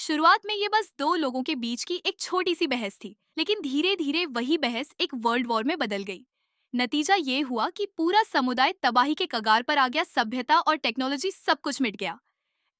शुरुआत में ये बस दो लोगों के बीच की एक छोटी सी बहस थी, लेकिन धीरे धीरे वही बहस एक वर्ल्ड वॉर में बदल गई। नतीजा ये हुआ कि पूरा समुदाय तबाही के कगार पर आ गया, सभ्यता और टेक्नोलॉजी सब कुछ मिट गया।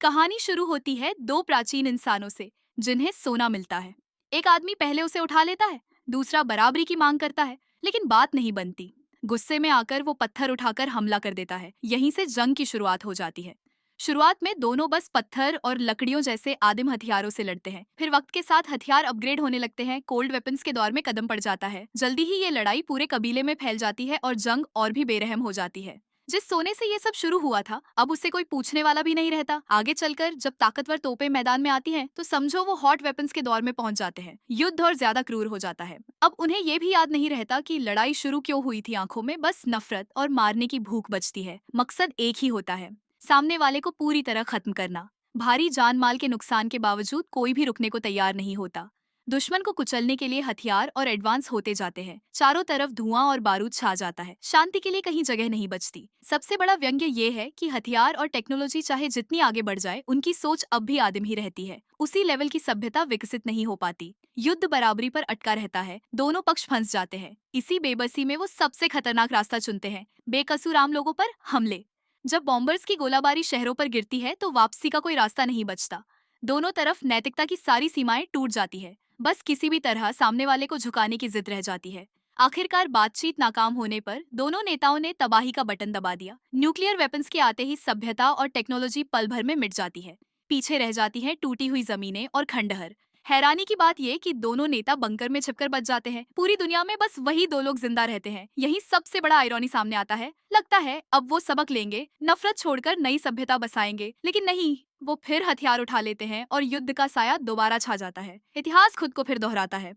कहानी शुरू होती है दो प्राचीन इंसानों से, जिन्हें सोना मिलता है। एक आदमी पहले उसे उठा लेता है, दूसरा बराबरी की मांग करता है, लेकिन बात नहीं बनती। गुस्से में आकर वो पत्थर उठाकर हमला कर देता है। यहीं से जंग की शुरुआत हो जाती है। शुरुआत में दोनों बस पत्थर और लकड़ियों जैसे आदिम हथियारों से लड़ते हैं। फिर वक्त के साथ हथियार अपग्रेड होने लगते हैं, कोल्ड वेपन्स के दौर में कदम पड़ जाता है। जल्दी ही ये लड़ाई पूरे कबीले में फैल जाती है और जंग और भी बेरहम हो जाती है। जिस सोने से ये सब शुरू हुआ था, अब उससे कोई पूछने वाला भी नहीं रहता। आगे चलकर जब ताकतवर तोपें मैदान में आती हैं, तो समझो वो हॉट वेपन्स के दौर में पहुंच जाते हैं। युद्ध और ज्यादा क्रूर हो जाता है। अब उन्हें ये भी याद नहीं रहता कि लड़ाई शुरू क्यों हुई थी। आंखों में बस नफरत और मारने की भूख बचती है। मकसद एक ही होता है, सामने वाले को पूरी तरह खत्म करना। भारी जान माल के नुकसान के बावजूद कोई भी रुकने को तैयार नहीं होता। दुश्मन को कुचलने के लिए हथियार और एडवांस होते जाते हैं। चारों तरफ धुआं और बारूद छा जाता है। शांति के लिए कहीं जगह नहीं बचती। सबसे बड़ा व्यंग्य ये है कि हथियार और टेक्नोलॉजी चाहे जितनी आगे बढ़ जाए, उनकी सोच अब भी आदिम ही रहती है। उसी लेवल की सभ्यता विकसित नहीं हो पाती। युद्ध बराबरी पर अटका रहता है। दोनों पक्ष फंस जाते हैं। इसी बेबसी में वो सबसे खतरनाक रास्ता चुनते हैं, बेकसूर आम लोगों पर हमले। जब बॉम्बर्स की गोलाबारी शहरों पर गिरती है, तो वापसी का कोई रास्ता नहीं बचता। दोनों तरफ नैतिकता की सारी सीमाएं टूट जाती है। बस किसी भी तरह सामने वाले को झुकाने की जिद रह जाती है। आखिरकार बातचीत नाकाम होने पर दोनों नेताओं ने तबाही का बटन दबा दिया। न्यूक्लियर वेपन्स के आते ही सभ्यता और टेक्नोलॉजी पल भर में मिट जाती है। पीछे रह जाती हैं टूटी हुई जमीनें और खंडहर। हैरानी की बात यह कि दोनों नेता बंकर में छिपकर बच जाते हैं। पूरी दुनिया में बस वही दो लोग जिंदा रहते हैं। यही सबसे बड़ा आयरॉनी सामने आता है। लगता है अब वो सबक लेंगे, नफरत छोड़कर नई सभ्यता बसाएंगे, लेकिन नहीं, वो फिर हथियार उठा लेते हैं और युद्ध का साया दोबारा छा जाता है। इतिहास खुद को फिर दोहराता है।